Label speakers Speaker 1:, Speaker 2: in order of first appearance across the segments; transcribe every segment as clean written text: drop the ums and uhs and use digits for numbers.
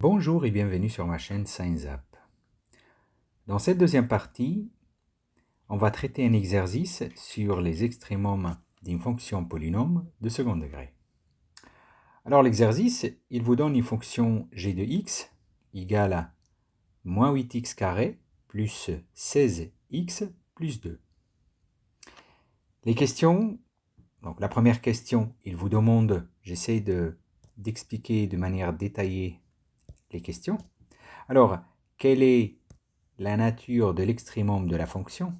Speaker 1: Bonjour et bienvenue sur ma chaîne ScienceZap. Dans cette deuxième partie, on va traiter un exercice sur les extrémums d'une fonction polynôme de second degré. Alors l'exercice, il vous donne une fonction g de x égale à moins 8x carré plus 16x plus 2. Les questions, donc la première question, il vous demande, j'essaie d'expliquer de manière détaillée les questions. Alors, quelle est la nature de l'extrémum de la fonction?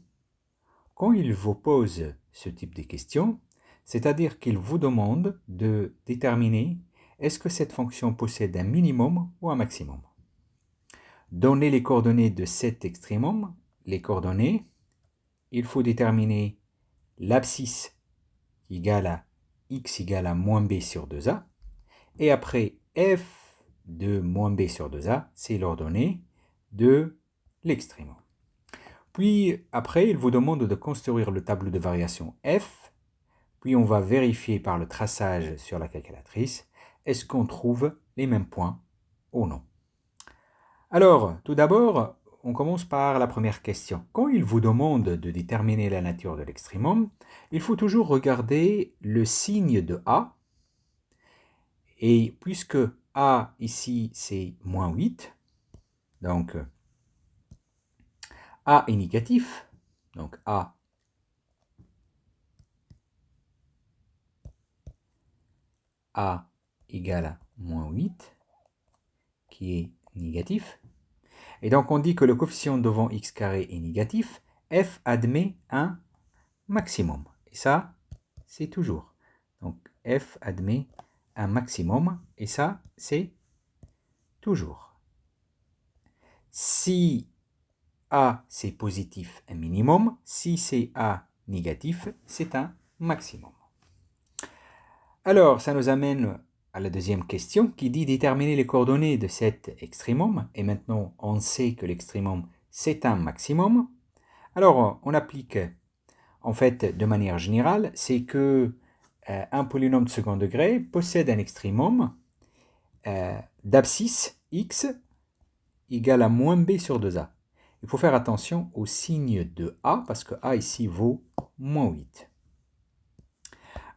Speaker 1: Quand il vous pose ce type de questions, c'est-à-dire qu'il vous demande de déterminer est-ce que cette fonction possède un minimum ou un maximum. Donner les coordonnées de cet extrémum, les coordonnées, il faut déterminer l'abscisse égale à x égale à moins b sur 2a, et après f de moins b sur 2a, c'est l'ordonnée de l'extrémum. Puis après, il vous demande de construire le tableau de variation f, puis on va vérifier par le traçage sur la calculatrice, est-ce qu'on trouve les mêmes points ou non. Alors, tout d'abord, on commence par la première question. Quand il vous demande de déterminer la nature de l'extrémum, il faut toujours regarder le signe de A, et puisque A ici c'est moins 8, donc A est négatif, donc A égale à moins 8, qui est négatif. Et donc on dit que le coefficient devant x carré est négatif, f admet un maximum. Et ça, c'est toujours. Donc f admet un maximum, et ça, c'est toujours. Si A c'est positif, un minimum. Si c'est A négatif, c'est un maximum. Alors, ça nous amène à la deuxième question qui dit déterminer les coordonnées de cet extrémum. Et maintenant, on sait que l'extrémum, c'est un maximum. Alors, on applique, en fait, de manière générale, c'est que un polynôme de second degré possède un extrémum d'abscisse x égale à moins b sur 2a. Il faut faire attention au signe de a, parce que a ici vaut moins 8.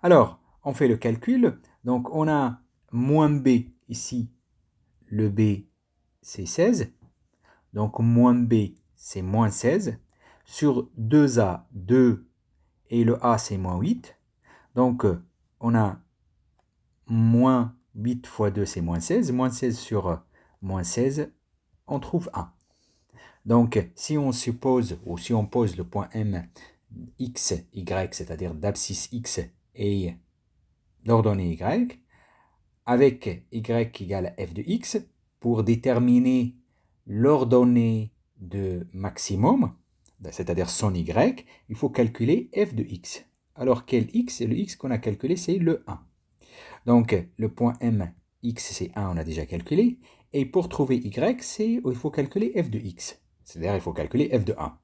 Speaker 1: Alors, on fait le calcul. Donc, on a moins b ici. Le b, c'est 16. Donc, moins b, c'est moins 16. Sur 2a, 2. Et le a, c'est moins 8. Donc, on a moins 8 fois 2, c'est moins 16. Moins 16 sur moins 16, on trouve 1. Donc, si on suppose, ou si on pose le point M, x, y, c'est-à-dire d'abscisse x et l'ordonnée y, avec y égale f de x, pour déterminer l'ordonnée de maximum, c'est-à-dire son y, il faut calculer f de x. Alors, quel x? Le x qu'on a calculé, c'est le 1. Donc, le point M, x, c'est 1, on a déjà calculé. Et pour trouver y, il faut calculer f de x. C'est-à-dire, il faut calculer f de 1.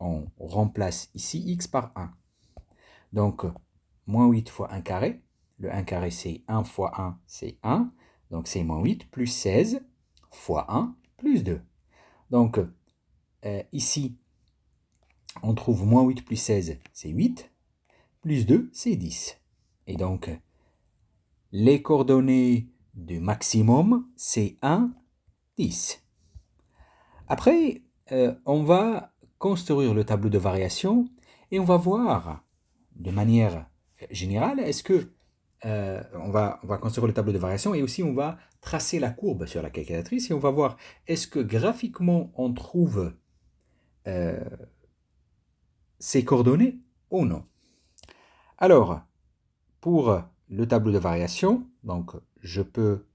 Speaker 1: On remplace ici x par 1. Donc, moins 8 fois 1 carré. Le 1 carré, c'est 1 fois 1, c'est 1. Donc, c'est moins 8 plus 16 fois 1 plus 2. Donc, ici, on trouve moins 8 plus 16, c'est 8. Plus 2, c'est 10. Et donc, les coordonnées du maximum, c'est 1, 10. Après, on va construire le tableau de variation et on va voir de manière générale, est-ce que on va construire le tableau de variation et aussi on va tracer la courbe sur la calculatrice et on va voir est-ce que graphiquement on trouve ces coordonnées ou non. Alors, pour le tableau de variation, donc je peux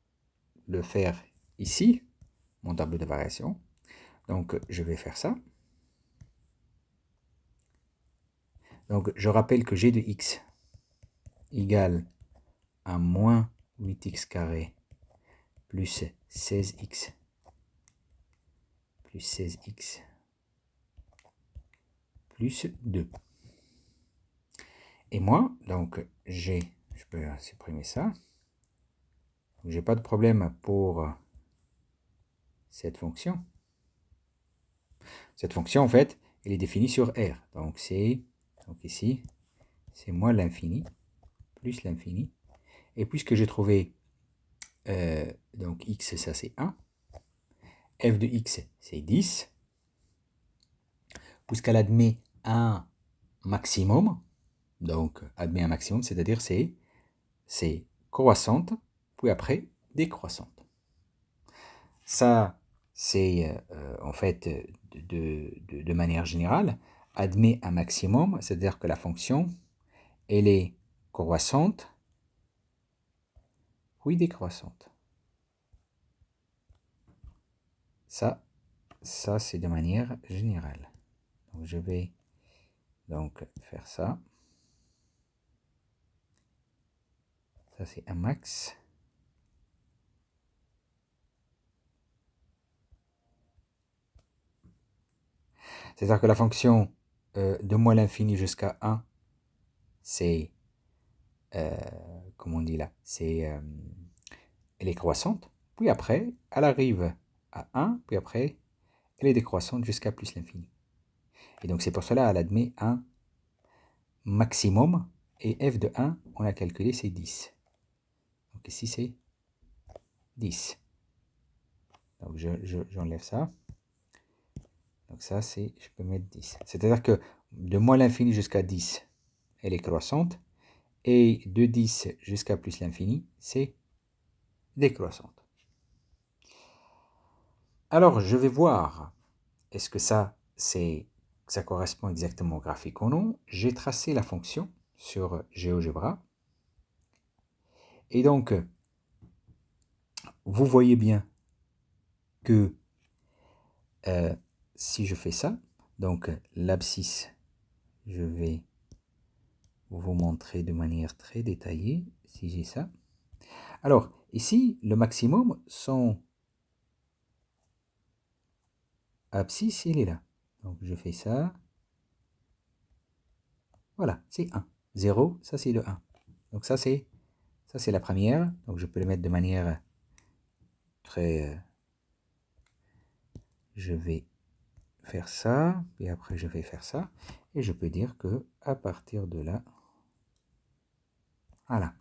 Speaker 1: le faire ici, mon tableau de variation. Donc, je vais faire ça. Donc, je rappelle que g de x égale à moins 8x carré plus 16x plus 16x plus 2. Et moi, donc, je peux supprimer ça. J'ai pas de problème pour cette fonction. Cette fonction, en fait, elle est définie sur R. Donc ici, c'est moins l'infini, plus l'infini. Et puisque j'ai trouvé, donc x, ça c'est 1. F de x, c'est 10. Puisqu'elle admet un maximum, donc admet un maximum, c'est-à-dire c'est croissante, puis après décroissante. Ça, c'est en fait, de manière générale, admet un maximum, c'est-à-dire que la fonction, elle est croissante, puis décroissante. Ça c'est de manière générale. Donc, je vais donc faire ça. Ça, c'est un max. C'est-à-dire que la fonction de moins l'infini jusqu'à 1, c'est, comment on dit là, elle est croissante. Puis après, elle arrive à 1, puis après, elle est décroissante jusqu'à plus l'infini. Et donc, c'est pour cela qu'elle admet un maximum. Et f de 1, on a calculé, c'est 10. Donc ici, c'est 10. Donc, j'enlève ça. Donc ça, je peux mettre 10. C'est-à-dire que de moins l'infini jusqu'à 10, elle est croissante. Et de 10 jusqu'à plus l'infini, c'est décroissante. Alors, je vais voir, est-ce que ça correspond exactement au graphique ou non. J'ai tracé la fonction sur GeoGebra. Et donc, vous voyez bien que si je fais ça, donc l'abscisse, je vais vous montrer de manière très détaillée, si j'ai ça. Alors, ici, le maximum, son abscisse, il est là. Donc, je fais ça. Voilà, c'est 1. 0, ça c'est le 1. Donc, ça c'est la première. Donc, je peux le mettre de manière très... je vais faire ça, puis après je vais faire ça. Et je peux dire que à partir de là, voilà,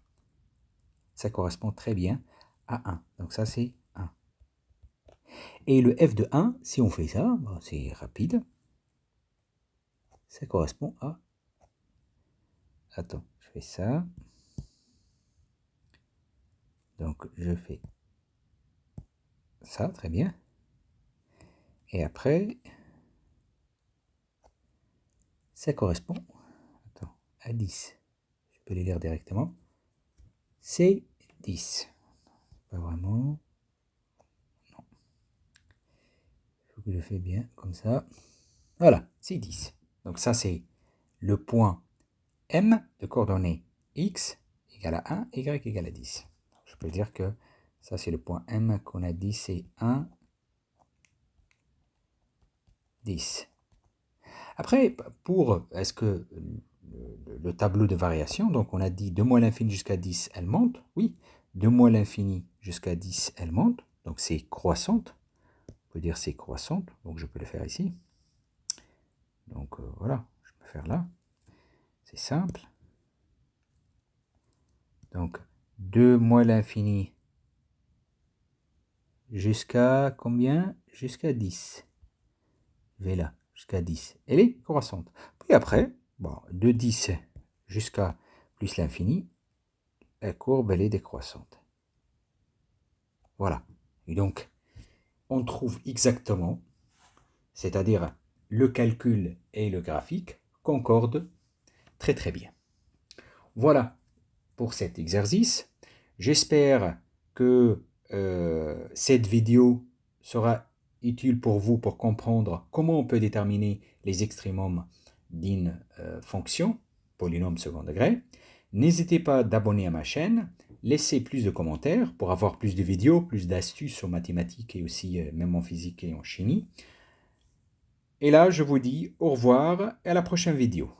Speaker 1: ça correspond très bien à 1. Donc, ça c'est 1. Et le f de 1, si on fait ça, c'est rapide. Ça correspond à... Attends, je fais ça. Donc, je fais ça, très bien. Et après, ça correspond à 10. Je peux les lire directement. C'est 10. Pas vraiment. Non. Il faut que je fais bien comme ça. Voilà, c'est 10. Donc ça, c'est le point M de coordonnées X égale à 1, Y égale à 10. Je peux dire que ça, c'est le point M qu'on a dit, c'est 1, 10. Après, est-ce que le tableau de variation, donc on a dit de moins l'infini jusqu'à 10, elle monte. Oui, de moins l'infini jusqu'à 10, elle monte. Donc c'est croissante. On peut dire c'est croissante. Donc je peux le faire ici. Donc voilà, je peux faire là. C'est simple. Donc de moins l'infini jusqu'à combien? Jusqu'à 10. Je vais là, jusqu'à 10. Elle est croissante. Puis après, de 10 jusqu'à plus l'infini, la courbe, elle est décroissante. Voilà. Et donc, on trouve exactement, c'est-à-dire le calcul et le graphique concordent très très bien. Voilà pour cet exercice. J'espère que cette vidéo sera utile pour vous pour comprendre comment on peut déterminer les extrémums d'une fonction, polynôme second degré. N'hésitez pas d'abonner à ma chaîne, laissez plus de commentaires pour avoir plus de vidéos, plus d'astuces sur mathématiques et aussi même en physique et en chimie. Et là, je vous dis au revoir et à la prochaine vidéo.